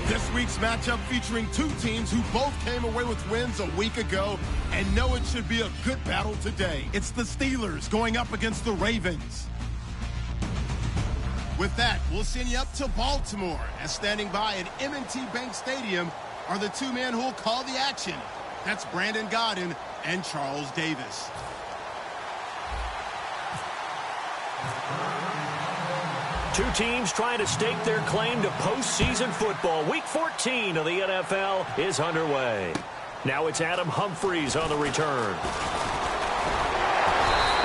This week's matchup featuring two teams who both came away with wins a week ago and know it should be a good battle today. It's the Steelers going up against the Ravens. With that, we'll send you up to Baltimore, as standing by at M&T Bank Stadium are the two men who will call the action. That's Brandon Godden and Charles Davis. Two teams trying to stake their claim to postseason football. Week 14 of the NFL is underway. Now it's Adam Humphries on the return.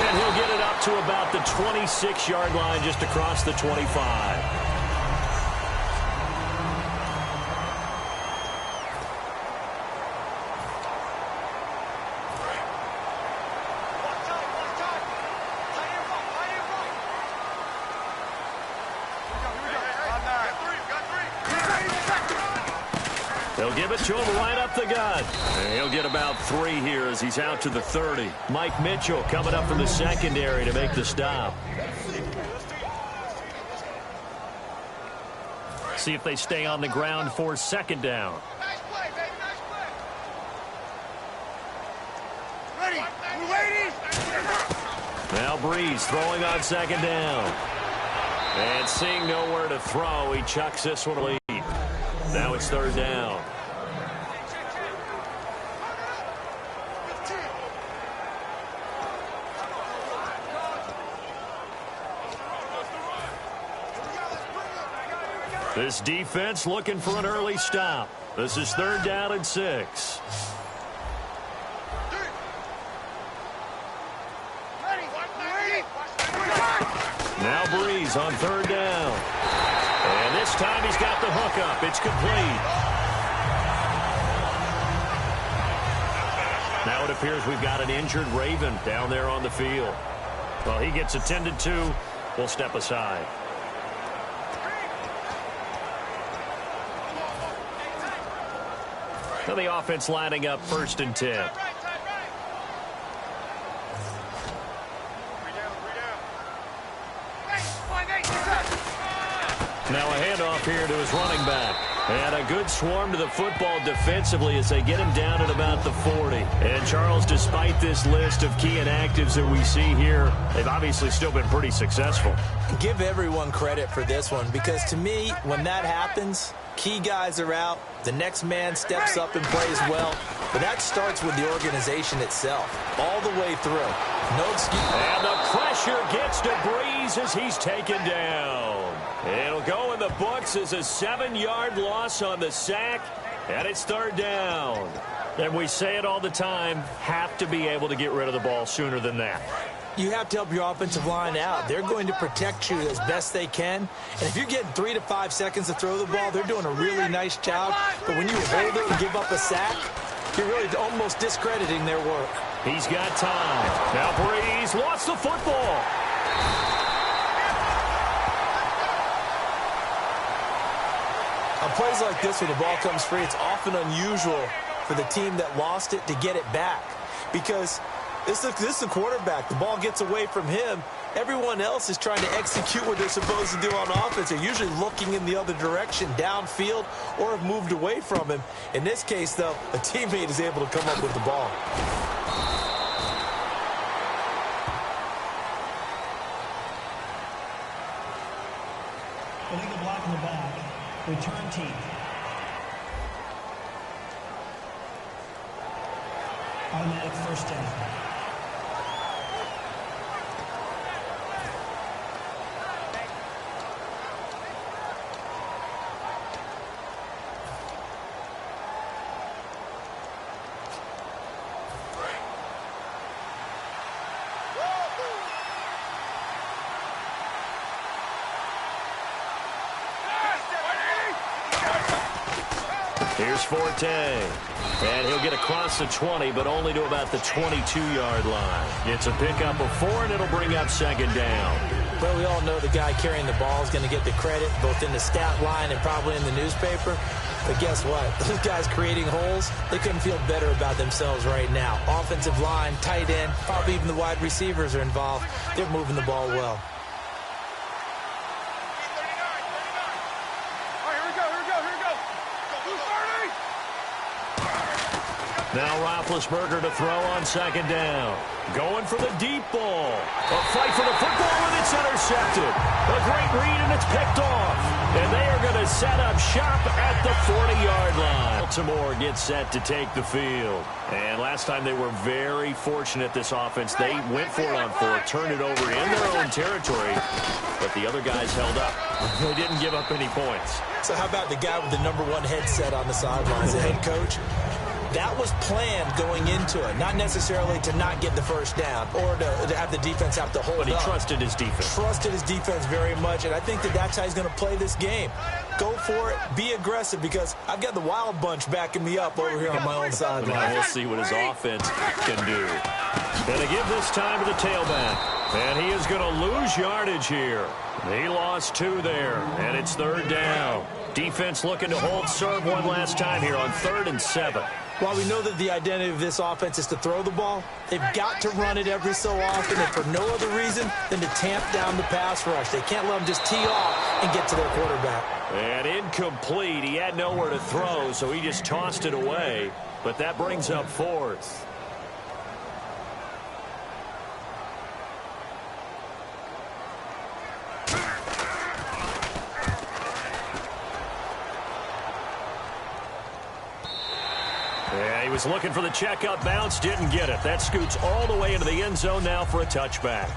And he'll get it up to about the 26-yard line, just across the 25. They'll give it to him right up the gut. And he'll get about 3 here as he's out to the 30. Mike Mitchell coming up from the secondary to make the stop. See if they stay on the ground for second down. Nice play, baby. Nice play. Ready. We're waiting. Now Breeze throwing on second down. And seeing nowhere to throw, he chucks this one away. Now it's third down. This defense looking for an early stop. This is third down and 6. Now Breeze on third down. And this time he's got the hook up. It's complete. Now it appears we've got an injured Raven down there on the field. Well, he gets attended to. We'll step aside. So the offense lining up 1st and 10. Now a handoff here to his running back. And a good swarm to the football defensively as they get him down at about the 40. And Charles, despite this list of key inactives that we see here, they've obviously still been pretty successful. Give everyone credit for this one, because to me, when that happens, key guys are out, the next man steps up and plays well. But that starts with the organization itself, all the way through. No excuse. And the pressure gets to Breeze as he's taken down. It'll go in the books as a 7-yard loss on the sack, and it's third down. And we say it all the time, have to be able to get rid of the ball sooner than that. You have to help your offensive line out. They're going to protect you as best they can. And if you're getting 3 to 5 seconds to throw the ball, they're doing a really nice job. But when you hold it and give up a sack, you're really almost discrediting their work. He's got time. Now Breeze lost the football. On plays like this, when the ball comes free, it's often unusual for the team that lost it to get it back. Because this is the quarterback. The ball gets away from him. Everyone else is trying to execute what they're supposed to do on offense. They're usually looking in the other direction, downfield, or have moved away from him. In this case, though, a teammate is able to come up with the ball. Illegal block in the back. Return team. Automatic first down. Here's Forte. And he'll get across the 20, but only to about the 22-yard line. It's a pickup of 4, and it'll bring up second down. Well, we all know the guy carrying the ball is going to get the credit, both in the stat line and probably in the newspaper. But guess what? Those guys creating holes, they couldn't feel better about themselves right now. Offensive line, tight end, probably even the wide receivers are involved. They're moving the ball well. Now Roethlisberger to throw on second down. Going for the deep ball. A fight for the football, and it's intercepted. A great read, and it's picked off. And they are going to set up shop at the 40-yard line. Baltimore gets set to take the field. And last time they were very fortunate, this offense. They went for it on fourth, turned it over in their own territory, but the other guys held up. They didn't give up any points. So how about the guy with the #1 headset on the sidelines, the head coach? That was planned going into it, not necessarily to not get the first down or to have the defense have to hold up. But he trusted his defense. Trusted his defense very much, and I think that's how he's going to play this game. Go for it. Be aggressive, because I've got the wild bunch backing me up over here on my own sideline. Now we'll see what his offense can do. And to give this time to the tailback. And he is going to lose yardage here. He lost 2 there, and it's 3rd down. Defense looking to hold serve one last time here on 3rd and 7. While we know that the identity of this offense is to throw the ball, they've got to run it every so often, and for no other reason than to tamp down the pass rush. They can't let them just tee off and get to their quarterback. And incomplete. He had nowhere to throw, so he just tossed it away. But that brings up 4th. Yeah, he was looking for the checkup bounce, didn't get it. That scoots all the way into the end zone now for a touchback.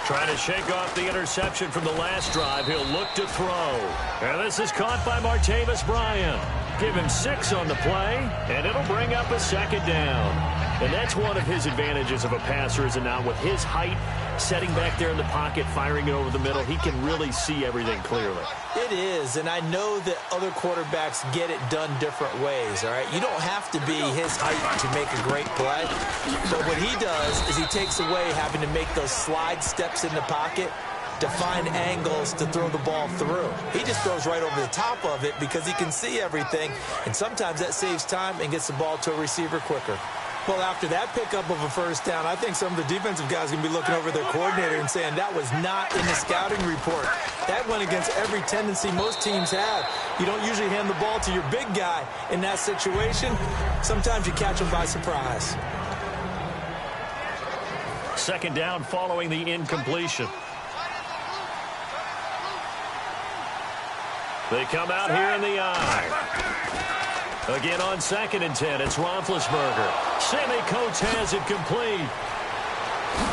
Trying to shake off the interception from the last drive. He'll look to throw. And this is caught by Martavis Bryant. Give him 6 on the play, and it'll bring up a 2nd down. And that's one of his advantages of a passer, is it not? With his height, setting back there in the pocket, firing it over the middle, he can really see everything clearly. It is, and I know that other quarterbacks get it done different ways, all right? You don't have to be his height to make a great play, but what he does is he takes away having to make those slide steps in the pocket to find angles to throw the ball through. He just throws right over the top of it because he can see everything, and sometimes that saves time and gets the ball to a receiver quicker. Well, after that pickup of a 1st down, I think some of the defensive guys are going to be looking over their coordinator and saying that was not in the scouting report. That went against every tendency most teams have. You don't usually hand the ball to your big guy in that situation. Sometimes you catch him by surprise. 2nd down following the incompletion. They come out here in the eye. Again on 2nd and 10, it's Roethlisberger. Sammy Coates has it complete.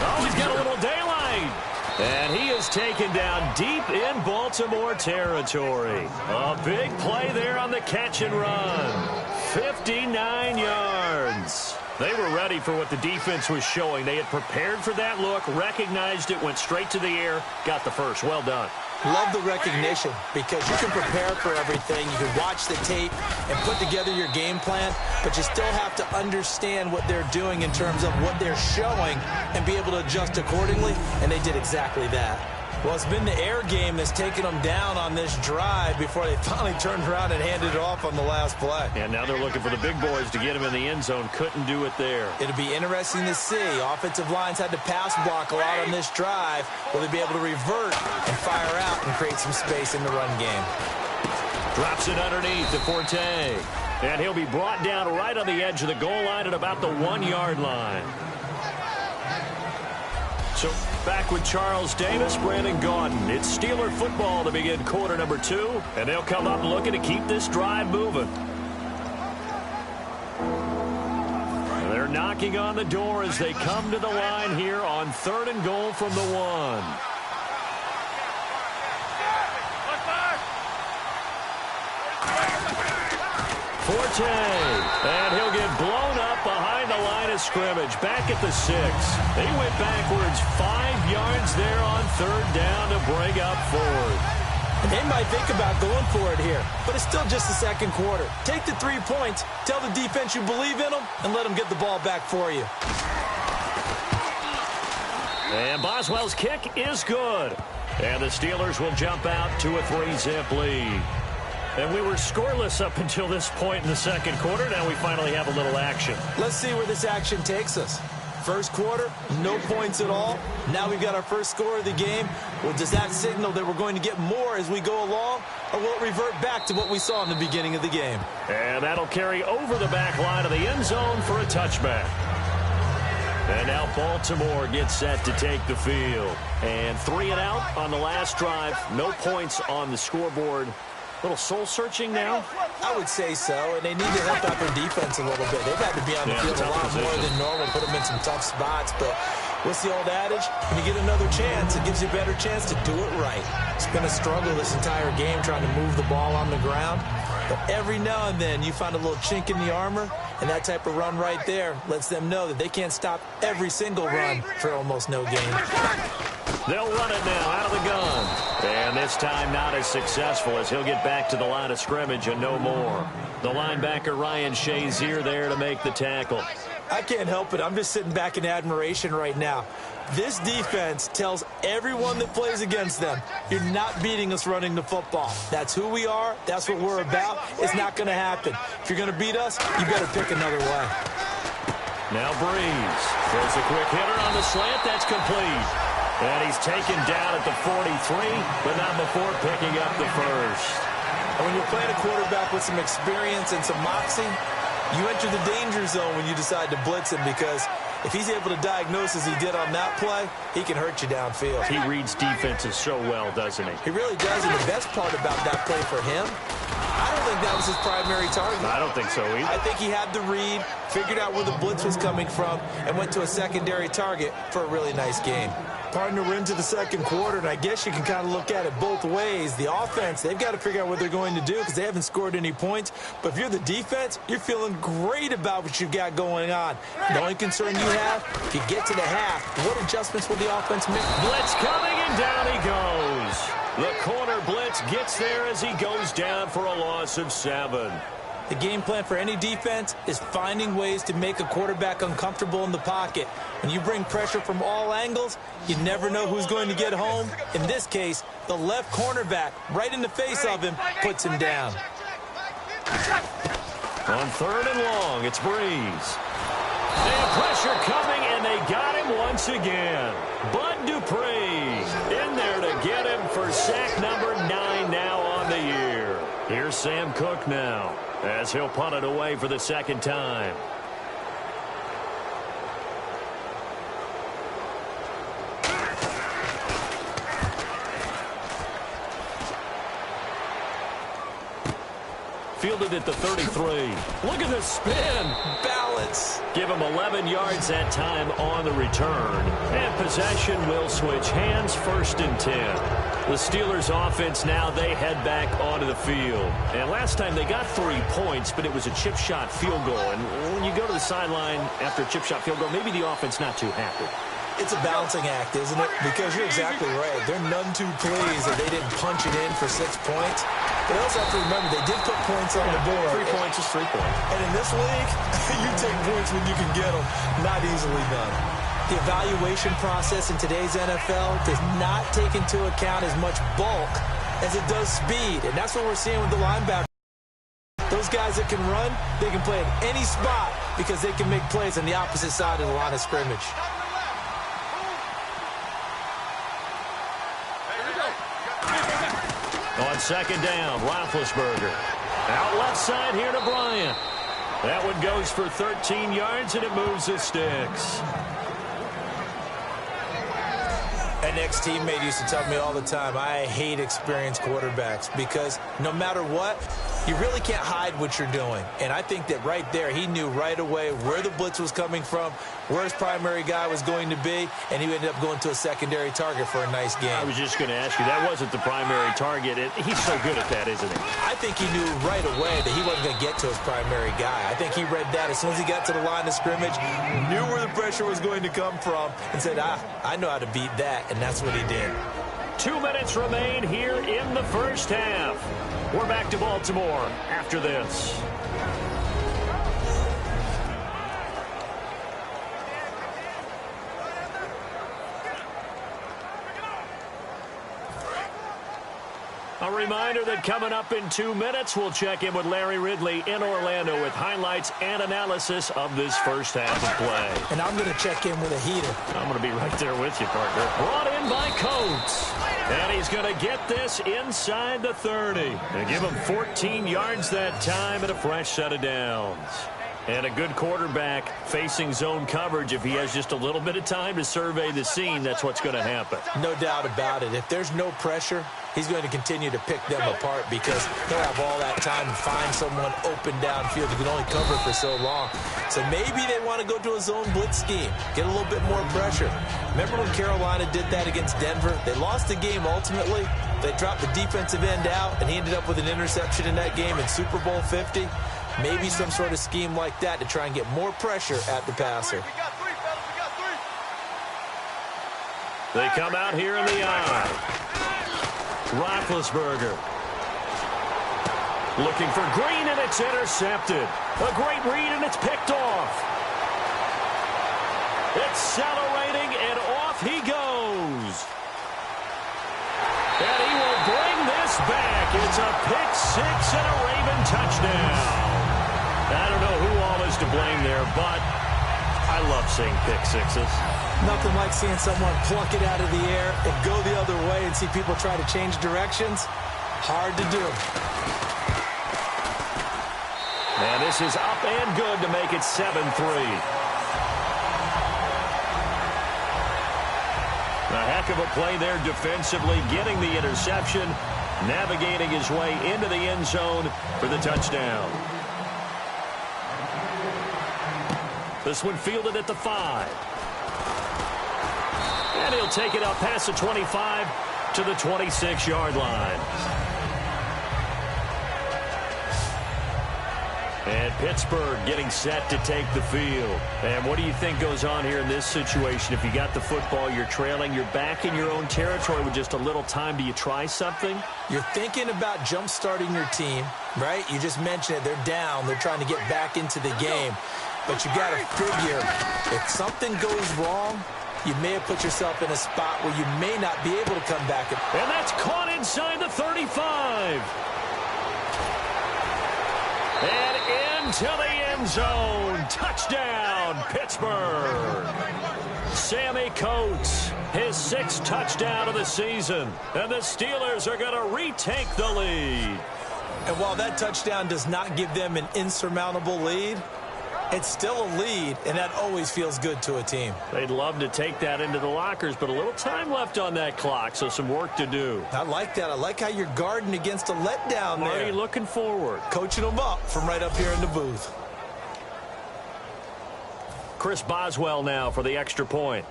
Oh, he's got a little daylight. And he is taken down deep in Baltimore territory. A big play there on the catch and run. 59 yards. They were ready for what the defense was showing. They had prepared for that look, recognized it, went straight to the air, got the first. Well done. Love the recognition, because you can prepare for everything. You can watch the tape and put together your game plan, but you still have to understand what they're doing in terms of what they're showing and be able to adjust accordingly, and they did exactly that. Well, it's been the air game that's taken them down on this drive before they finally turned around and handed it off on the last play. And now they're looking for the big boys to get him in the end zone. Couldn't do it there. It'll be interesting to see. Offensive lines had to pass block a lot on this drive. Will they be able to revert and fire out and create some space in the run game? Drops it underneath to Forte. And he'll be brought down right on the edge of the goal line at about the 1-yard line. So back with Charles Davis, Brandon Gaudin. It's Steeler football to begin quarter number 2, and they'll come up looking to keep this drive moving. They're knocking on the door as they come to the line here on 3rd and goal from the 1. Forte, and he'll get blown up behind the line of scrimmage, back at the 6. They went backwards 5 yards there on 3rd down to bring up 4th. And they might think about going for it here, but it's still just the 2nd quarter. Take the 3 points, tell the defense you believe in them, and let them get the ball back for you. And Boswell's kick is good. And the Steelers will jump out to a 3-zip lead. And we were scoreless up until this point in the second quarter. Now we finally have a little action. Let's see where this action takes us. First quarter, no points at all. Now we've got our first score of the game. Well, does that signal that we're going to get more as we go along, or will it revert back to what we saw in the beginning of the game? And that'll carry over the back line of the end zone for a touchback. And now Baltimore gets set to take the field. And 3 and out on the last drive. No points on the scoreboard. A little soul-searching now? I would say so, and they need to help out their defense a little bit. They've had to be on the field a lot more than normal, put them in some tough spots. But what's the old adage? When you get another chance, it gives you a better chance to do it right. It's been a struggle this entire game trying to move the ball on the ground. But every now and then you find a little chink in the armor, and that type of run right there lets them know that they can't stop every single run for almost no gain. They'll run it now out of the gun. And this time not as successful as he'll get back to the line of scrimmage and no more. The linebacker Ryan Shazier there to make the tackle. I can't help it. I'm just sitting back in admiration right now. This defense tells everyone that plays against them, you're not beating us running the football. That's who we are. That's what we're about. It's not going to happen. If you're going to beat us, you better pick another way. Now Breeze throws a quick hitter on the slant. That's complete. And he's taken down at the 43, but not before picking up the first. And when you're playing a quarterback with some experience and some moxie, you enter the danger zone when you decide to blitz him, because if he's able to diagnose as he did on that play, he can hurt you downfield. He reads defenses so well, doesn't he? He really does, and the best part about that play for him, I don't think that was his primary target. I don't think so either. I think he had the read, figured out where the blitz was coming from, and went to a secondary target for a really nice game. Partner, we're into the second quarter, and I guess you can kind of look at it both ways. The offense, they've got to figure out what they're going to do because they haven't scored any points. But if you're the defense, you're feeling great about what you've got going on. The only concern you have, if you get to the half, what adjustments will the offense make? Blitz coming, and down he goes. The corner blitz gets there as he goes down for a loss of 7. The game plan for any defense is finding ways to make a quarterback uncomfortable in the pocket. When you bring pressure from all angles, you never know who's going to get home. In this case, the left cornerback, right in the face of him, puts him down. On 3rd and long, it's Breeze. They have pressure coming, and they got him once again. Bud Dupree in there to get him for sack number 9 now on the year. Here's Sam Cook now, as he'll punt it away for the second time. Fielded at the 33. Look at the spin. Balance. Give him 11 yards that time on the return. And possession will switch hands, 1st and 10. The Steelers offense now, they head back onto the field. And last time they got 3 points, but it was a chip shot field goal. And when you go to the sideline after a chip shot field goal, maybe the offense not too happy. It's a balancing act, isn't it? Because you're exactly right. They're none too pleased that they didn't punch it in for 6 points. But also have to remember, they did put points on the board. 3 points is 3 points. And in this league, you take points when you can get them. Not easily done. The evaluation process in today's NFL does not take into account as much bulk as it does speed. And that's what we're seeing with the linebackers. Those guys that can run, they can play at any spot because they can make plays on the opposite side of the line of scrimmage. On 2nd down, Roethlisberger. Out left side here to Bryant. That one goes for 13 yards, and it moves the sticks. An ex-teammate used to tell me all the time, I hate experienced quarterbacks because no matter what, you really can't hide what you're doing. And I think that right there, he knew right away where the blitz was coming from, where his primary guy was going to be, and he ended up going to a secondary target for a nice game. I was just going to ask you, that wasn't the primary target. He's so good at that, isn't he? I think he knew right away that he wasn't going to get to his primary guy. I think he read that as soon as he got to the line of scrimmage, knew where the pressure was going to come from, and said, I know how to beat that, and that's what he did. 2 minutes remain here in the first half. We're back to Baltimore after this. A reminder that coming up in 2 minutes, we'll check in with Larry Ridley in Orlando with highlights and analysis of this first half of play. And I'm going to check in with a heater. I'm going to be right there with you, partner. Brought in by Coates. And he's going to get this inside the 30. And give him 14 yards that time and a fresh set of downs. And a good quarterback facing zone coverage. If he has just a little bit of time to survey the scene, that's what's going to happen. No doubt about it. If there's no pressure, he's going to continue to pick them apart because he'll have all that time to find someone open downfield who can only cover for so long. So maybe they want to go to a zone blitz scheme, get a little bit more pressure. Remember when Carolina did that against Denver? They lost the game ultimately. They dropped the defensive end out, and he ended up with an interception in that game in Super Bowl 50. Maybe some sort of scheme like that to try and get more pressure at the passer. They come out here in the eye. Roethlisberger. Looking for Green, and it's intercepted. A great read, and it's picked off. Accelerating, and off he goes. And he will bring this back. It's a pick six and a Raven touchdown. I don't know who all is to blame there, but I love seeing pick sixes. Nothing like seeing someone pluck it out of the air and go the other way and see people try to change directions. Hard to do. And this is up and good to make it 7-3. A heck of a play there defensively, getting the interception, navigating his way into the end zone for the touchdown. This one fielded at the 5. And he'll take it up past the 25 to the 26-yard line. And Pittsburgh getting set to take the field. And what do you think goes on here in this situation? If you got the football, you're trailing, you're back in your own territory with just a little time. Do you try something? You're thinking about jump-starting your team, right? You just mentioned it. They're down. They're trying to get back into the game. But you got to figure, if something goes wrong, you may have put yourself in a spot where you may not be able to come back. And that's caught inside the 35. And into the end zone. Touchdown, Pittsburgh. Sammy Coates, his 6th touchdown of the season. And the Steelers are going to retake the lead. And while that touchdown does not give them an insurmountable lead, it's still a lead, and that always feels good to a team. They'd love to take that into the lockers, but a little time left on that clock, so some work to do. I like that. I like how you're guarding against a letdown there. Marty looking forward. Coaching them up from right up here in the booth. Chris Boswell now for the extra point.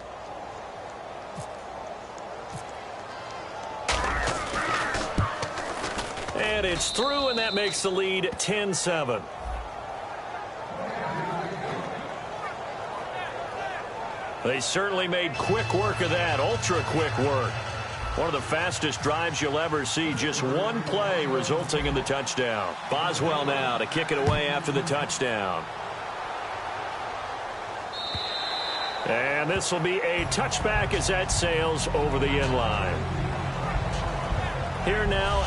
And it's through, and that makes the lead 10-7. They certainly made quick work of that, ultra-quick work. One of the fastest drives you'll ever see, just one play resulting in the touchdown. Boswell now to kick it away after the touchdown. And this will be a touchback as that sails over the end line. Here now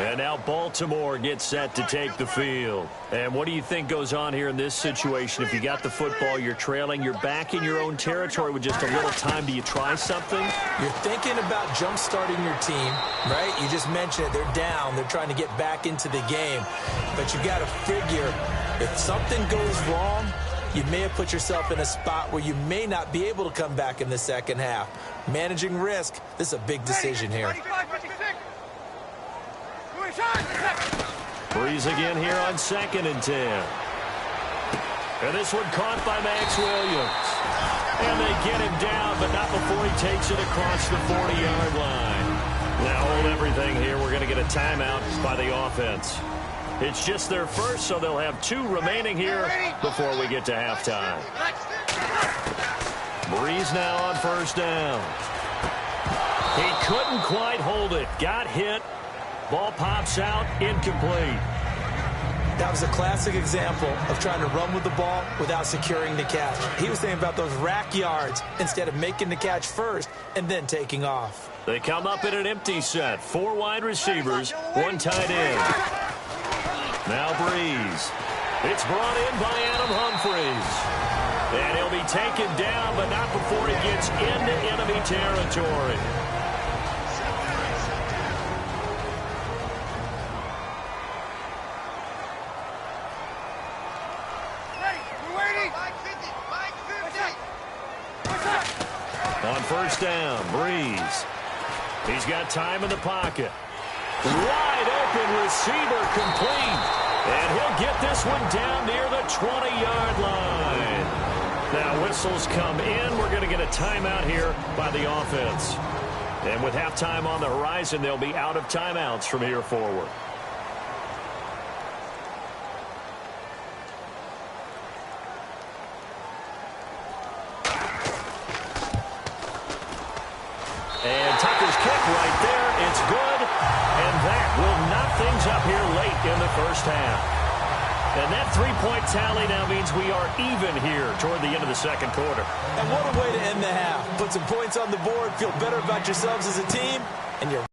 And now Baltimore gets set to take the field. And what do you think goes on here in this situation? If you got the football, you're trailing, you're back in your own territory with just a little time. Do you try something? You're thinking about jump-starting your team, right? You just mentioned it. They're down. They're trying to get back into the game. But you got to figure, if something goes wrong, you may have put yourself in a spot where you may not be able to come back in the second half. Managing risk, this is a big decision here. Breeze again here on 2nd and 10. And this one caught by Max Williams. And they get him down, but not before he takes it across the 40-yard line. Now hold everything here. We're going to get a timeout by the offense. It's just their first, so they'll have 2 remaining here before we get to halftime. Breeze now on 1st down. He couldn't quite hold it. Got hit. Ball pops out, incomplete. That was a classic example of trying to run with the ball without securing the catch. He was thinking about those rack yards instead of making the catch first and then taking off. They come up in an empty set. 4 wide receivers, 1 tight end. Now Breeze. It's brought in by Adam Humphries. And he'll be taken down, but not before he gets into enemy territory. On first down, Breeze. He's got time in the pocket. Wide open receiver complete. And he'll get this one down near the 20-yard line. Now whistles come in. We're going to get a timeout here by the offense. And with halftime on the horizon, they'll be out of timeouts from here forward. And Tucker's kick right there. It's good. And that will knock things up here late in the first half. And that 3-point tally now means we are even here toward the end of the second quarter. And what a way to end the half. Put some points on the board, feel better about yourselves as a team, and you're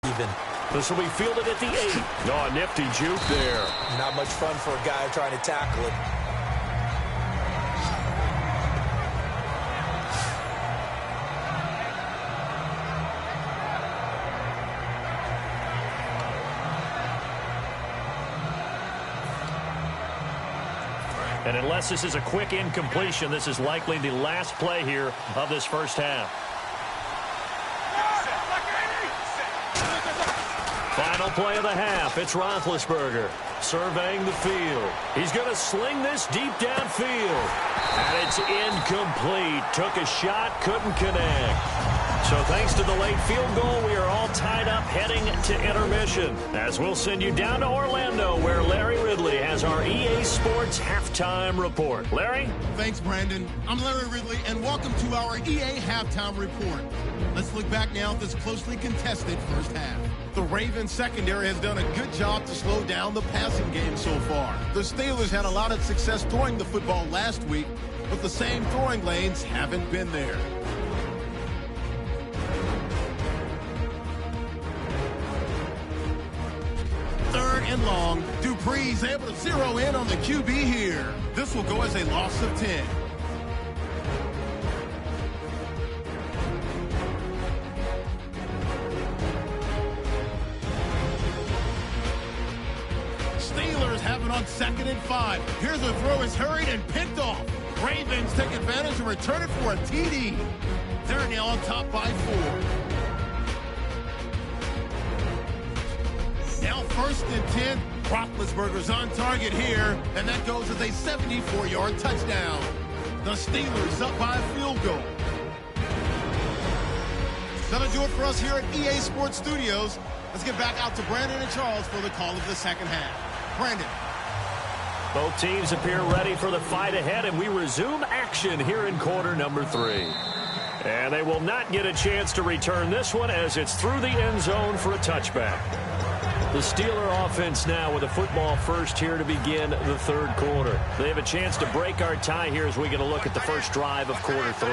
even. This will be fielded at the 8. Oh, nifty juke there. Not much fun for a guy trying to tackle it. And unless this is a quick incompletion, this is likely the last play here of this first half. Final play of the half. It's Roethlisberger surveying the field. He's going to sling this deep downfield. And it's incomplete. Took a shot, couldn't connect. So thanks to the late field goal, we are all tied up heading to intermission. As we'll send you down to Orlando, where Larry Ridley has our EA Sports Halftime Report. Larry? Thanks, Brandon. I'm Larry Ridley, and welcome to our EA Halftime Report. Let's look back now at this closely contested first half. The Ravens secondary has done a good job to slow down the passing game so far. The Steelers had a lot of success throwing the football last week, but the same throwing lanes haven't been there. Third and long. Dupree's able to zero in on the QB here. This will go as a loss of 10. Steelers have it on 2nd and 5. Here's a throw. It's hurried and picked off. Ravens take advantage and return it for a TD. They're now on top by 4. Now 1st and 10. Roethlisberger's on target here, and that goes as a 74-yard touchdown. The Steelers up by a field goal. That'll do it for us here at EA Sports Studios. Let's get back out to Brandon and Charles for the call of the second half. Brandon. Both teams appear ready for the fight ahead, and we resume action here in quarter number 3. And they will not get a chance to return this one as it's through the end zone for a touchback. The Steeler offense now with a football first here to begin the third quarter. They have a chance to break our tie here as we get a look at the first drive of quarter 3.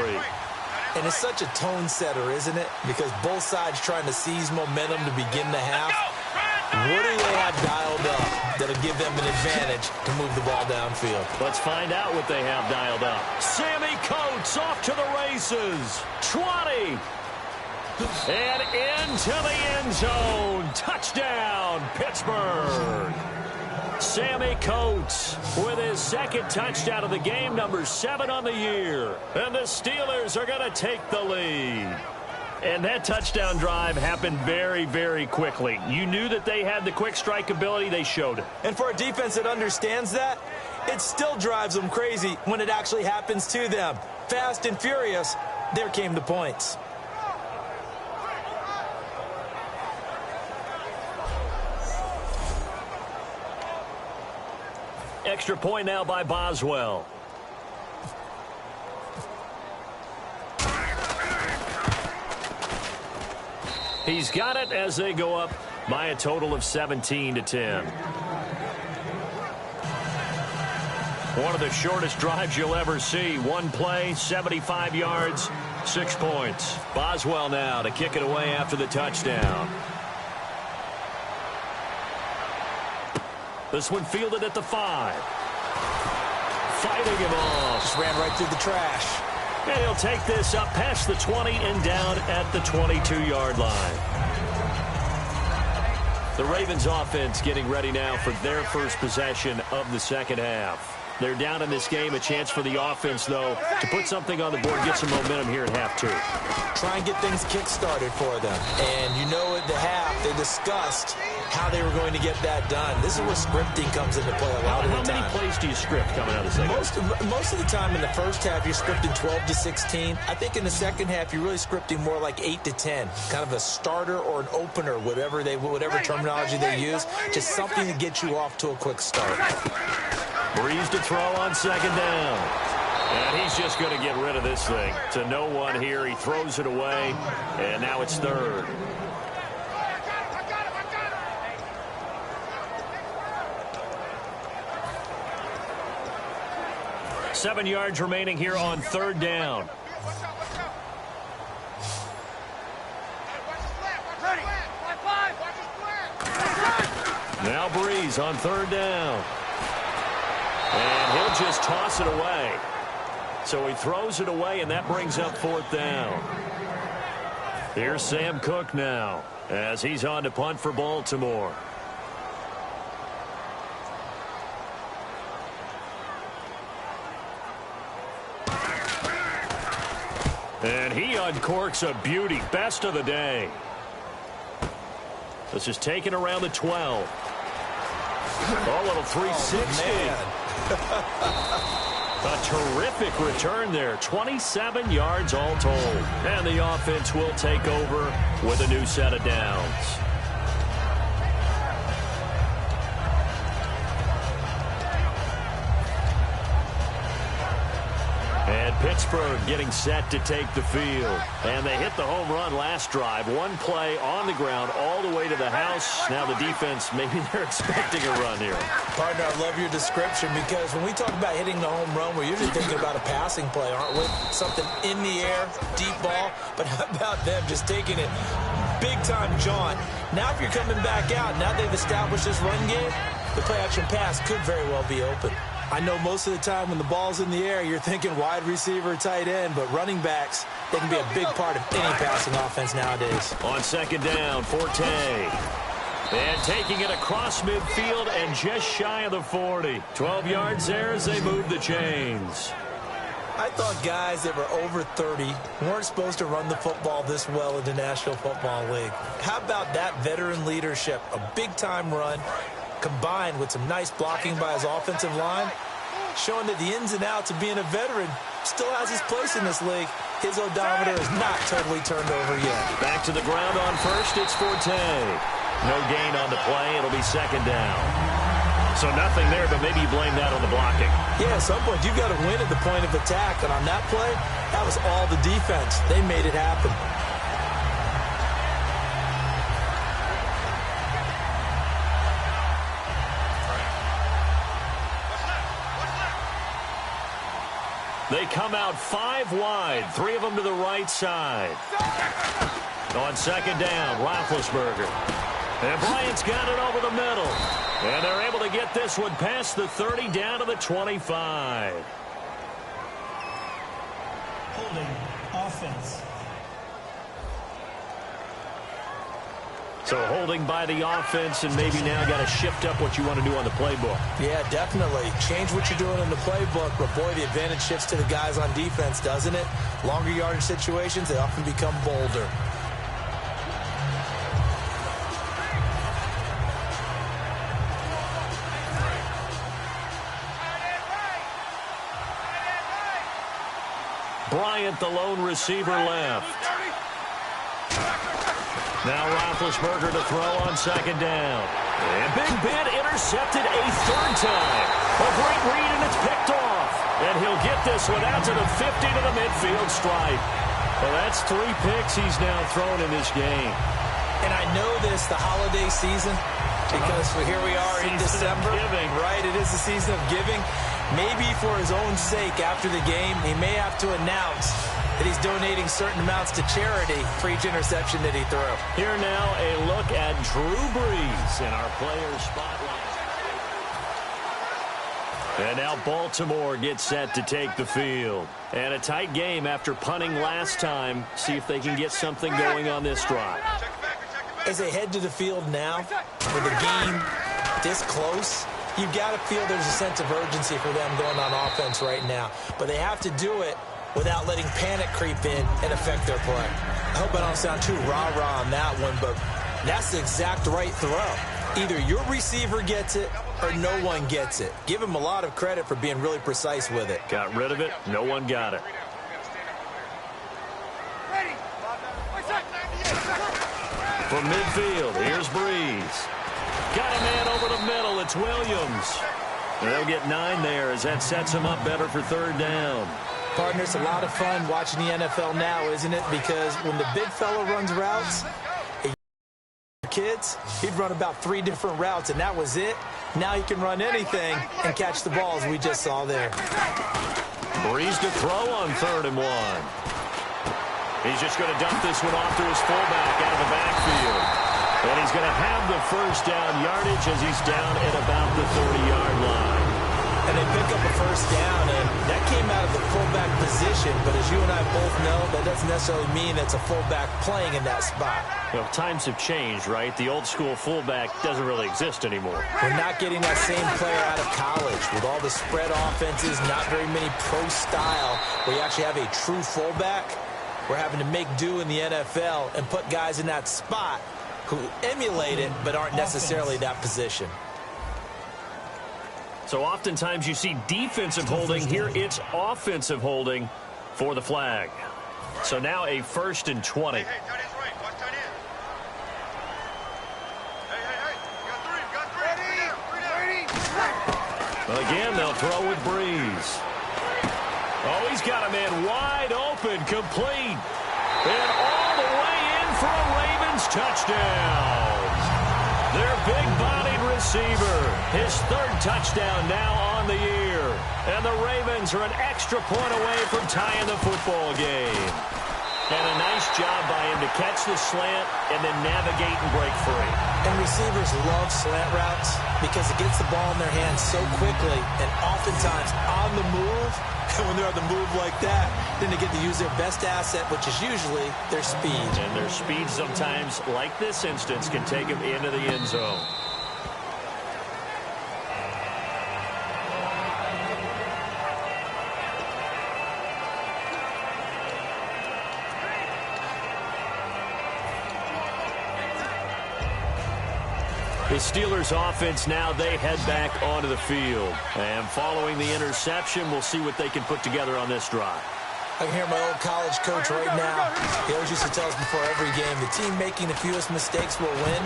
And it's such a tone setter, isn't it? Because both sides trying to seize momentum to begin the half. What do they have dialed up that'll give them an advantage to move the ball downfield? Let's find out what they have dialed up. Sammy Coates off to the races. 20. And into the end zone. Touchdown, Pittsburgh. Sammy Coates with his second touchdown of the game, number 7 on the year. And the Steelers are going to take the lead. And that touchdown drive happened very, very quickly. You knew that they had the quick strike ability. They showed it. And for a defense that understands that, it still drives them crazy when it actually happens to them. Fast and furious, there came the points. Extra point now by Boswell. He's got it as they go up by a total of 17-10. One of the shortest drives you'll ever see. One play, 75 yards, 6 points. Boswell now to kick it away after the touchdown. This one fielded at the 5. Fighting him off. Just ran right through the trash. And he'll take this up past the 20 and down at the 22-yard line. The Ravens offense getting ready now for their first possession of the second half. They're down in this game. A chance for the offense, though, to put something on the board, get some momentum here at half 2. Try and get things kick-started for them. And you know at the half, they discussed how they were going to get that done. This is where scripting comes into play a lot of the time. How many plays do you script coming out of the second? Most of the time in the first half, you're scripting 12 to 16. I think in the second half, you're really scripting more like 8 to 10. Kind of a starter or an opener, whatever terminology they use. Just something to get you off to a quick start. Breeze to throw on second down. And he's just going to get rid of this thing. To no one here. He throws it away. And now it's third. Seven yards remaining here on third down. Now Breeze on third down. And he'll just toss it away. So he throws it away, and that brings up fourth down. Here's Sam Cook now as he's on to punt for Baltimore. And he uncorks a beauty. Best of the day. This is taken around the 12. Oh, little 360. A terrific return there. 27 yards all told. And the offense will take over with a new set of downs. And Pittsburgh getting set to take the field. And they hit the home run last drive. One play on the ground all the way to the house. Now the defense, maybe they're expecting a run here. Partner, I love your description because when we talk about hitting the home run, we're usually thinking about a passing play, aren't we? Something in the air, deep ball. But how about them just taking it big-time jaunt? Now if you're coming back out, now they've established this run game, the play-action pass could very well be open. I know most of the time when the ball's in the air, you're thinking wide receiver, tight end, but running backs, they can be a big part of any passing offense nowadays. On second down, Forte. And taking it across midfield and just shy of the 40. 12 yards there as they move the chains. I thought guys that were over 30 weren't supposed to run the football this well in the National Football League. How about that veteran leadership? A big-time run, combined with some nice blocking by his offensive line, showing that the ins and outs of being a veteran still has his place in this league. His odometer is not totally turned over yet. Back to the ground on first, it's Forte. No gain on the play, it'll be second down. So nothing there, but maybe you blame that on the blocking. Yeah, at some point, you've got to win at the point of attack, and on that play, that was all the defense. They made it happen. They come out 5 wide, 3 of them to the right side. On second down, Roethlisberger. And Bryant's got it over the middle. And they're able to get this one past the 30 down to the 25. Holding offense. So holding by the offense, and maybe now got to shift up what you want to do on the playbook. Yeah, definitely. Change what you're doing in the playbook, but boy, the advantage shifts to the guys on defense, doesn't it? Longer yardage situations, they often become bolder. Bryant, the lone receiver, left. Now Roethlisberger to throw on second down. And Big Ben intercepted a third time. A great read, and it's picked off. And he'll get this one out to the 50 to the midfield stripe. Well, that's 3 picks he's now thrown in this game. And I know this, the holiday season, because here we are in December. Right, it is the season of giving. Maybe for his own sake after the game, he may have to announce that he's donating certain amounts to charity for each interception that he threw. Here now, a look at Drew Brees in our player spotlight. And now Baltimore gets set to take the field. And a tight game after punting last time. See if they can get something going on this drive. As they head to the field now, with the game this close, you've got to feel there's a sense of urgency for them going on offense right now. But they have to do it without letting panic creep in and affect their play. I hope I don't sound too rah-rah on that one, but that's the exact right throw. Either your receiver gets it or no one gets it. Give him a lot of credit for being really precise with it. Got rid of it. No one got it. From midfield, here's Brees. Got a man over the middle. It's Williams. And they'll get 9 there as that sets him up better for 3rd down. Partner, it's a lot of fun watching the NFL now, isn't it? Because when the big fella runs routes, kids, he'd run about 3 different routes, and that was it. Now he can run anything and catch the balls we just saw there. Brees to throw on 3rd and 1. He's just going to dump this one off to his fullback out of the backfield. And he's going to have the 1st down yardage as he's down at about the 30-yard line. And they pick up a 1st down, and that came out of the fullback position. But as you and I both know, that doesn't necessarily mean it's a fullback playing in that spot. Well, times have changed, right? The old-school fullback doesn't really exist anymore. We're not getting that same player out of college. With all the spread offenses, not very many pro style, where you actually have a true fullback. We're having to make do in the NFL and put guys in that spot who emulate it but aren't necessarily that position. So oftentimes you see defensive holding. Here it's offensive holding for the flag. So now a 1st and 20. Hey, tight end's right. Watch tight end. Hey. You got 3. You got 3. Well, again, they'll throw with Brees. Oh, he's got a man wide open, complete. And all the way in for a Ravens touchdown. Their big-bodied receiver, his 3rd touchdown now on the year. And the Ravens are an extra point away from tying the football game. And a nice job by him to catch the slant and then navigate and break free. And receivers love slant routes because it gets the ball in their hands so quickly and oftentimes on the move. And when they're on the move like that, then they get to use their best asset, which is usually their speed. And their speed sometimes, like this instance, can take them into the end zone. The Steelers offense now, they head back onto the field. And following the interception, we'll see what they can put together on this drive. I can hear my old college coach right now. He always used to tell us before every game, the team making the fewest mistakes will win.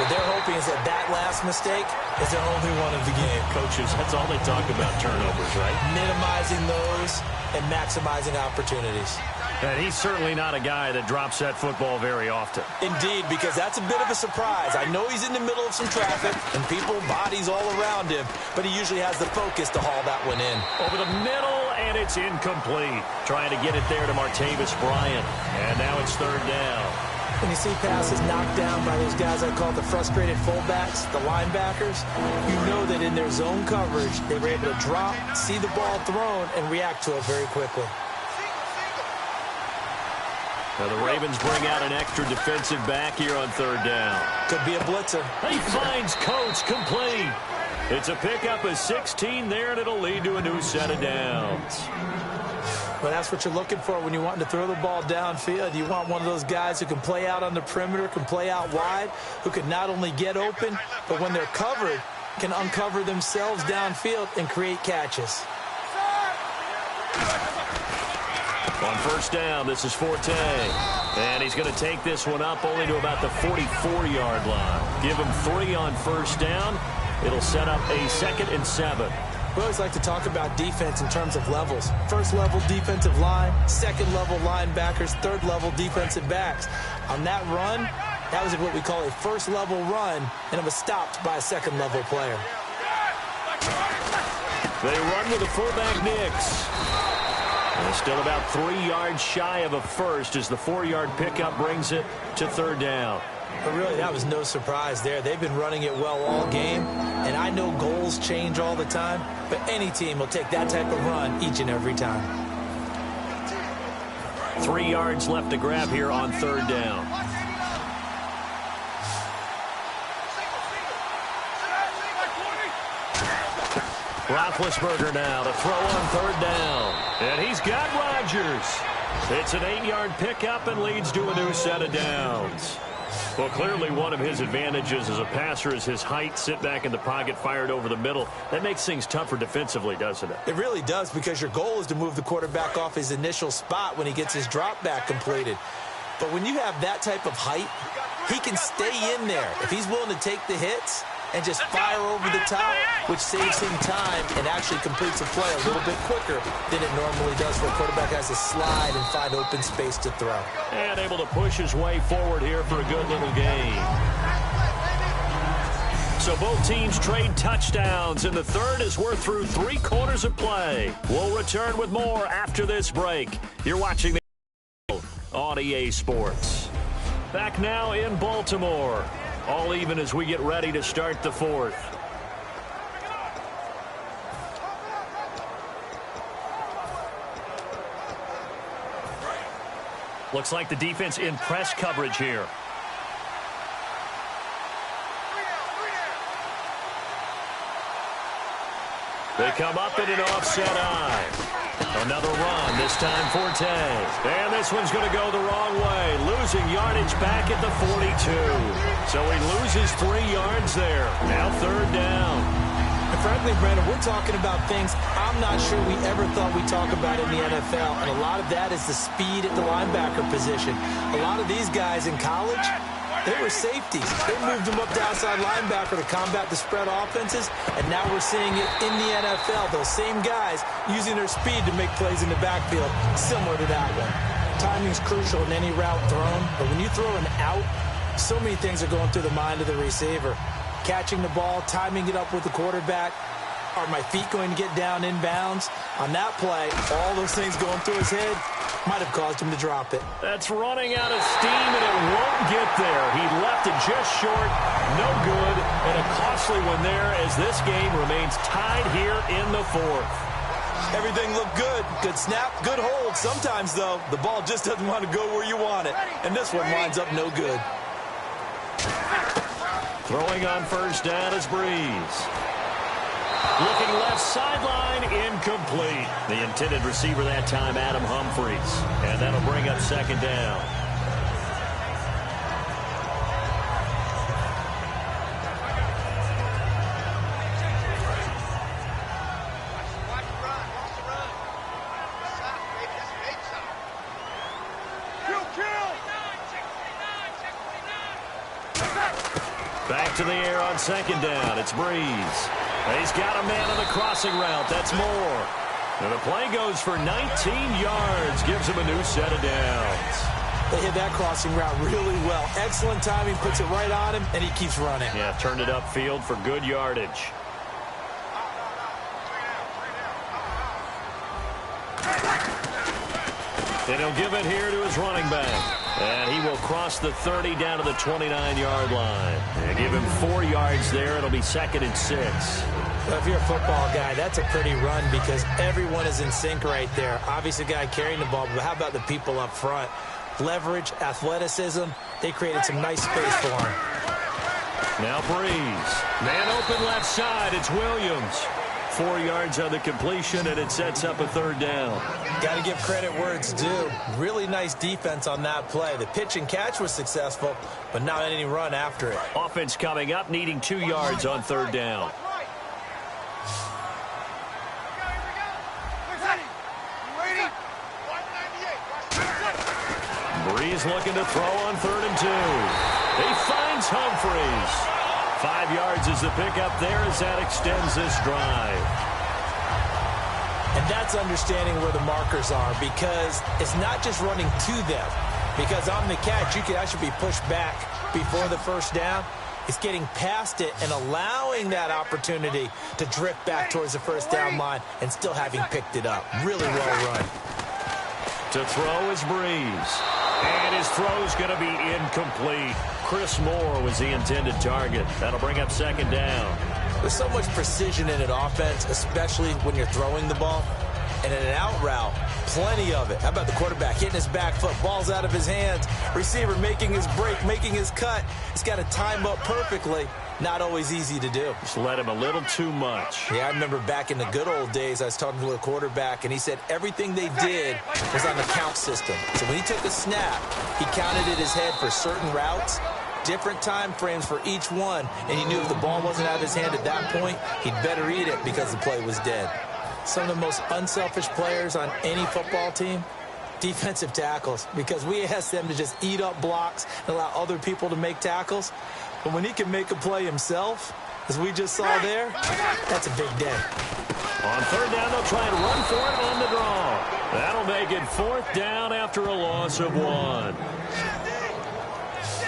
What they're hoping is that that last mistake is their only one of the game. Coaches, that's all they talk about, turnovers, right? Minimizing those and maximizing opportunities. And he's certainly not a guy that drops that football very often. Indeed, because that's a bit of a surprise. I know he's in the middle of some traffic and people, bodies all around him, but he usually has the focus to haul that one in. Over the middle, and it's incomplete. Trying to get it there to Martavis Bryant. And now it's 3rd down. When you see passes knocked down by those guys I call the frustrated fullbacks, the linebackers, you know that in their zone coverage, they were able to drop, see the ball thrown, and react to it very quickly. Now the Ravens bring out an extra defensive back here on 3rd down. Could be a blitzer. He finds Coates complete. It's a pickup of 16 there, and it'll lead to a new set of downs. Well, that's what you're looking for when you want to throw the ball downfield. You want one of those guys who can play out on the perimeter, can play out wide, who can not only get open, but when they're covered, can uncover themselves downfield and create catches. On 1st down, this is Forte. And he's going to take this one up only to about the 44-yard line. Give him 3 on 1st down. It'll set up a 2nd and 7. We always like to talk about defense in terms of levels. 1st level defensive line, 2nd level linebackers, 3rd level defensive backs. On that run, that was what we call a 1st level run, and it was stopped by a 2nd level player. They run with the fullback Nix. And still about 3 yards shy of a first as the 4-yard pickup brings it to third down. But really, that was no surprise there. They've been running it well all game, and I know goals change all the time, but any team will take that type of run each and every time. 3 yards left to grab here on third down. Roethlisberger now to throw on third down. And he's got Rodgers. It's an 8-yard pickup and leads to a new set of downs. Well, clearly one of his advantages as a passer is his height. Sit back in the pocket, fired over the middle. That makes things tougher defensively, doesn't it? It really does, because your goal is to move the quarterback off his initial spot when he gets his drop back completed. But when you have that type of height, he can stay in there if he's willing to take the hits and just fire over the top, which saves him time and actually completes a play a little bit quicker than it normally does for a quarterback has to slide and find open space to throw. And able to push his way forward here for a good little gain. So both teams trade touchdowns in the third as we're through 3 quarters of play. We'll return with more after this break. You're watching the on EA Sports. Back now in Baltimore. All even as we get ready to start the fourth. Looks like the defense in press coverage here. They come up in an offset eye. Another run, this time Forte. And this one's going to go the wrong way. Losing yardage back at the 42. So he loses 3 yards there. Now third down. And frankly, Brandon, we're talking about things I'm not sure we ever thought we'd talk about in the NFL. And a lot of that is the speed at the linebacker position. A lot of these guys in college, they were safeties. They moved them up to outside linebacker to combat the spread offenses, and now we're seeing it in the NFL. Those same guys using their speed to make plays in the backfield, similar to that one. Timing's crucial in any route thrown, but when you throw an out, so many things are going through the mind of the receiver. Catching the ball, timing it up with the quarterback. Are my feet going to get down inbounds? On that play, all those things going through his head might have caused him to drop it. That's running out of steam, and it won't get there. He left it just short, no good, and a costly one there as this game remains tied here in the fourth. Everything looked good. Good snap, good hold. Sometimes, though, the ball just doesn't want to go where you want it, and this one winds up no good. Throwing on first down is Breeze. Looking left sideline, incomplete. The intended receiver that time, Adam Humphries. And that'll bring up second down. Back to the air on second down. It's Breeze. He's got a man on the crossing route. That's Moore. And the play goes for 19 yards. Gives him a new set of downs. They hit that crossing route really well. Excellent timing. Puts it right on him, and he keeps running. Yeah, turned it upfield for good yardage. And he'll give it here to his running back. And he will cross the 30 down to the 29-yard line. And give him 4 yards there. It'll be second and 6. Well, if you're a football guy, that's a pretty run because everyone is in sync right there. Obviously, the guy carrying the ball, but how about the people up front? Leverage, athleticism, they created some nice space for him. Now Breeze. Man open left side. It's Williams. 4 yards on the completion, and it sets up a third down. Got to give credit where it's due. Really nice defense on that play. The pitch and catch was successful, but not any run after it. Offense coming up, needing 2 yards on third down. Breeze looking to throw on third and 2. He finds Humphries. 5 yards is the pickup there as that extends this drive. And that's understanding where the markers are because it's not just running to them. Because on the catch, you could actually be pushed back before the first down. is getting past it and allowing that opportunity to drift back towards the first down line and still having picked it up. Really well run. To throw is Breeze. And his throw's going to be incomplete. Chris Moore was the intended target. That'll bring up second down. There's so much precision in an offense, especially when you're throwing the ball. And in an out route, plenty of it. How about the quarterback hitting his back foot, ball's out of his hands, receiver making his break, making his cut. He's got to time up perfectly. Not always easy to do. Just let him a little too much. Yeah, I remember back in the good old days, I was talking to a quarterback, and he said everything they did was on the count system. So when he took a snap, he counted in his head for certain routes, different time frames for each one, and he knew if the ball wasn't out of his hand at that point, he'd better eat it because the play was dead. Some of the most unselfish players on any football team, defensive tackles, because we ask them to just eat up blocks and allow other people to make tackles. But when he can make a play himself, as we just saw there, that's a big day. On third down, they'll try and run for it on the draw. That'll make it fourth down after a loss of 1.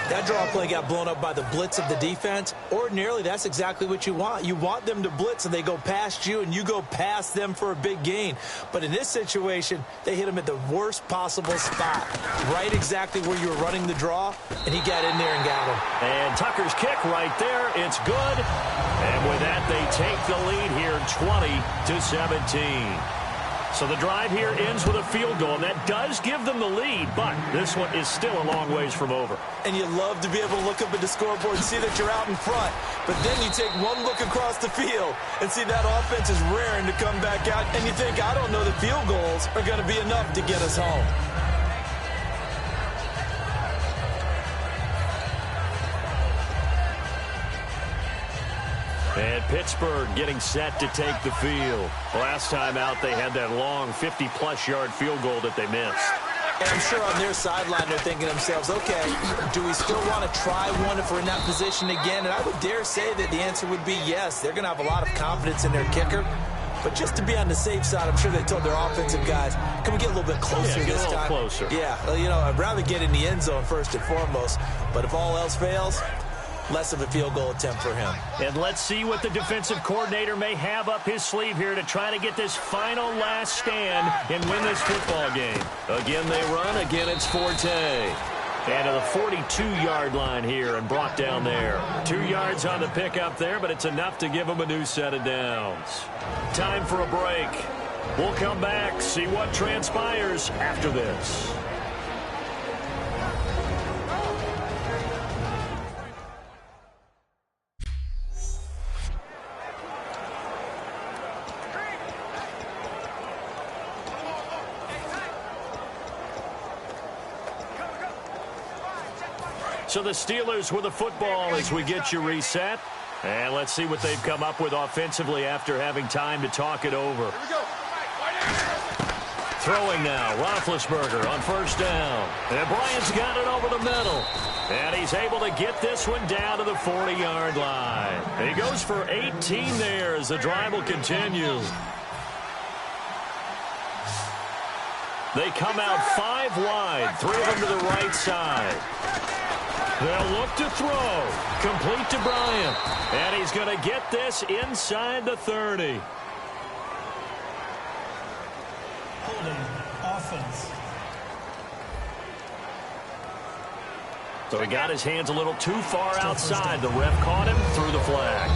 That draw play got blown up by the blitz of the defense. Ordinarily, that's exactly what you want. You want them to blitz, and they go past you, and you go past them for a big gain. But in this situation, they hit him at the worst possible spot, right exactly where you were running the draw, and he got in there and got him. And Tucker's kick right there. It's good. And with that, they take the lead here 20-17. So the drive here ends with a field goal, and that does give them the lead, but this one is still a long ways from over. And you love to be able to look up at the scoreboard and see that you're out in front, but then you take one look across the field and see that offense is raring to come back out, and you think, I don't know that field goals are going to be enough to get us home. And Pittsburgh getting set to take the field. Last time out, they had that long 50-plus yard field goal that they missed. And I'm sure on their sideline, they're thinking to themselves, okay, do we still want to try one if we're in that position again? And I would dare say that the answer would be yes. They're going to have a lot of confidence in their kicker. But just to be on the safe side, I'm sure they told their offensive guys, can we get a little bit closer this time? Closer. Yeah, well, you know, I'd rather get in the end zone first and foremost. But if all else fails, less of a field goal attempt for him. And let's see what the defensive coordinator may have up his sleeve here to try to get this final last stand and win this football game. Again, they run. Again, it's Forte. And to the 42-yard line here and brought down there. 2 yards on the pickup there, but it's enough to give them a new set of downs. Time for a break. We'll come back, see what transpires after this. So the Steelers with the football as we get you reset. And let's see what they've come up with offensively after having time to talk it over. Throwing now, Roethlisberger on first down. And Bryant's got it over the middle. And he's able to get this one down to the 40-yard line. And he goes for 18 there as the drive will continue. They come out 5 wide, 3 of them to the right side. They'll look to throw. Complete to Bryant. And he's going to get this inside the 30. Holding offense. So he got his hands a little too far outside. The ref caught him through the flag.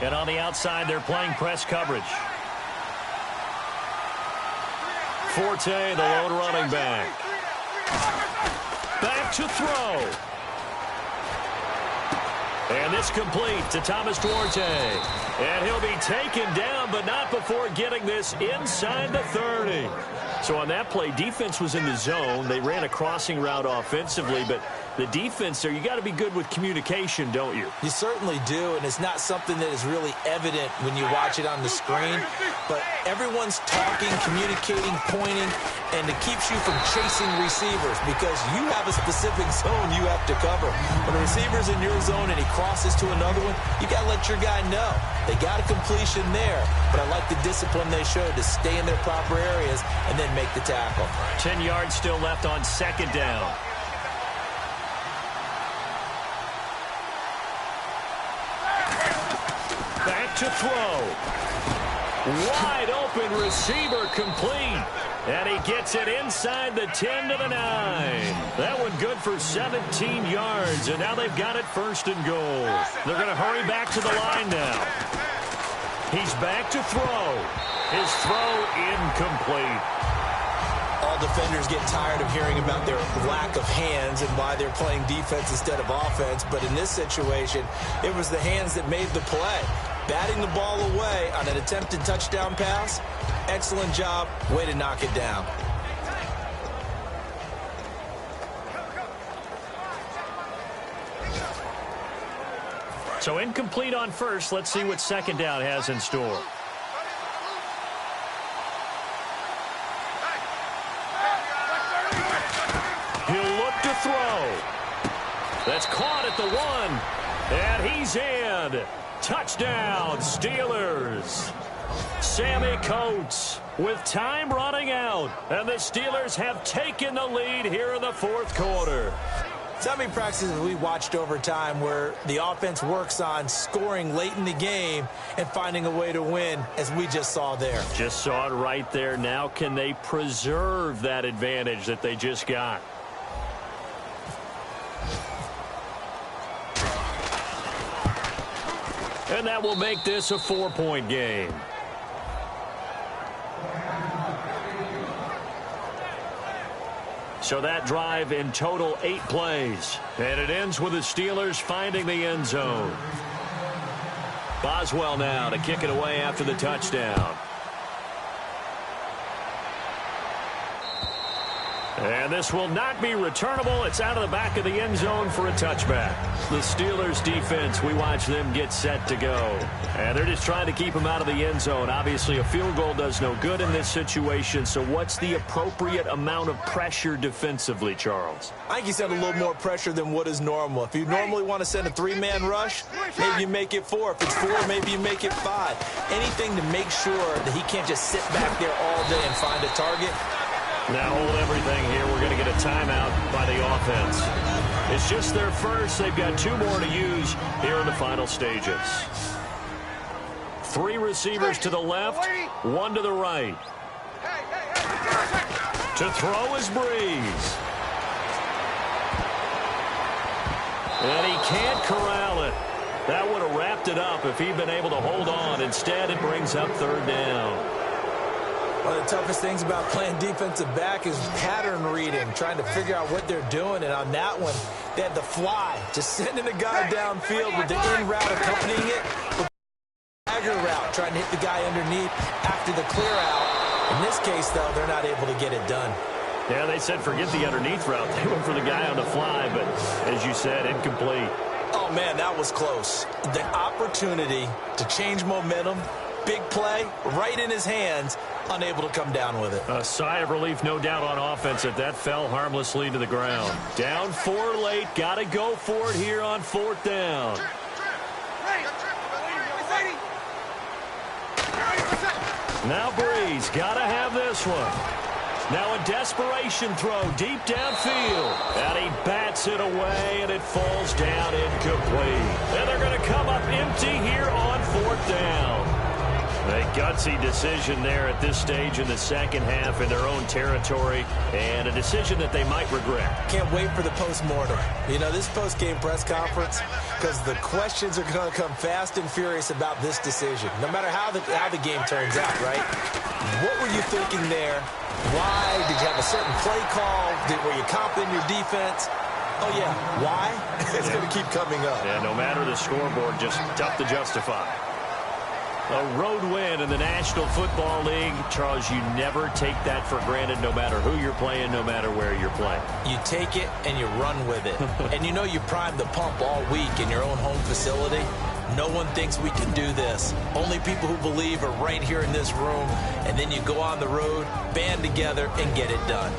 And on the outside, they're playing press coverage. Forte, the lone running back. Back to throw. And this complete to Thomas Duarte. And he'll be taken down, but not before getting this inside the 30. So on that play, defense was in the zone. They ran a crossing route offensively, but the defense there, you got to be good with communication, don't you? You certainly do, and it's not something that is really evident when you watch it on the screen. But everyone's talking, communicating, pointing, and it keeps you from chasing receivers because you have a specific zone you have to cover. When a receiver's in your zone and he crosses to another one, you got to let your guy know. They got a completion there, but I like the discipline they showed to stay in their proper areas and then make the tackle. 10 yards still left on second down. Back to throw. Wide open receiver complete. And he gets it inside the 10 to the 9. That one good for 17 yards, and now they've got it first and goal. They're going to hurry back to the line now. He's back to throw. His throw incomplete. All defenders get tired of hearing about their lack of hands and why they're playing defense instead of offense. But in this situation, it was the hands that made the play. Batting the ball away on an attempted touchdown pass. Excellent job. Way to knock it down. So incomplete on first. Let's see what second down has in store. He'll look to throw. That's caught at the 1. And he's in. Touchdown, Steelers. Sammy Coates with time running out. And the Steelers have taken the lead here in the fourth quarter. So many practices we watched over time where the offense works on scoring late in the game and finding a way to win, as we just saw there. Just saw it right there. Now can they preserve that advantage that they just got? And that will make this a 4-point game. So that drive in total 8 plays. And it ends with the Steelers finding the end zone. Boswell now to kick it away after the touchdown. And this will not be returnable. It's out of the back of the end zone for a touchback. The Steelers defense, we watch them get set to go. And they're just trying to keep him out of the end zone. Obviously, a field goal does no good in this situation. So what's the appropriate amount of pressure defensively, Charles? I think you send a little more pressure than what is normal. If you normally want to send a 3-man rush, maybe you make it 4. If it's 4, maybe you make it 5. Anything to make sure that he can't just sit back there all day and find a target. Now hold everything here. We're going to get a timeout by the offense. It's just their first. They've got 2 more to use here in the final stages. 3 receivers to the left, 1 to the right. To throw is Breeze. And he can't corral it. That would have wrapped it up if he'd been able to hold on. Instead, it brings up 3rd down. One of the toughest things about playing defensive back is pattern reading, trying to figure out what they're doing. And on that one, they had the fly, just sending a guy downfield with the in route accompanying it. With the dagger route, trying to hit the guy underneath after the clear out. In this case, though, they're not able to get it done. Yeah, they said forget the underneath route. They went for the guy on the fly, but as you said, incomplete. Oh, man, that was close. The opportunity to change momentum, big play, right in his hands, unable to come down with it. A sigh of relief, no doubt, on offense that fell harmlessly to the ground. Down 4 late, got to go for it here on 4th down. Now Breeze, got to have this one. Now a desperation throw deep downfield. And he bats it away, and it falls down incomplete. And they're going to come up empty here on 4th down. A gutsy decision there at this stage in the second half in their own territory, and a decision that they might regret. Can't wait for the post-mortem. You know, this post-game press conference, because the questions are going to come fast and furious about this decision, no matter how the game turns out, right? What were you thinking there? Why? Did you have a certain play call? Were you confident in your defense? Oh, yeah. Why? It's going to keep coming up. Yeah, no matter the scoreboard, just tough to justify. A road win in the National Football League. Charles, you never take that for granted no matter who you're playing, no matter where you're playing. You take it and you run with it. And you know you primed the pump all week in your own home facility. No one thinks we can do this. Only people who believe are right here in this room. And then you go on the road, band together, and get it done.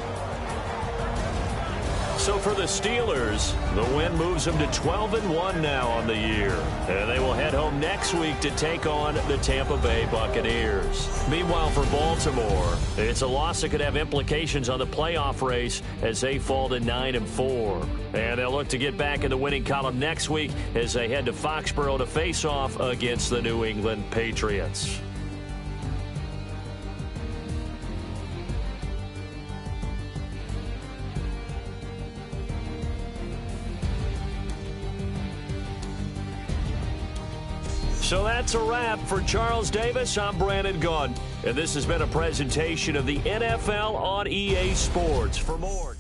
So for the Steelers, the win moves them to 12-1 now on the year. And they will head home next week to take on the Tampa Bay Buccaneers. Meanwhile, for Baltimore, it's a loss that could have implications on the playoff race as they fall to 9-4. And they'll look to get back in the winning column next week as they head to Foxborough to face off against the New England Patriots. So that's a wrap. For Charles Davis, I'm Brandon Gaudin. And this has been a presentation of the NFL on EA Sports. For more,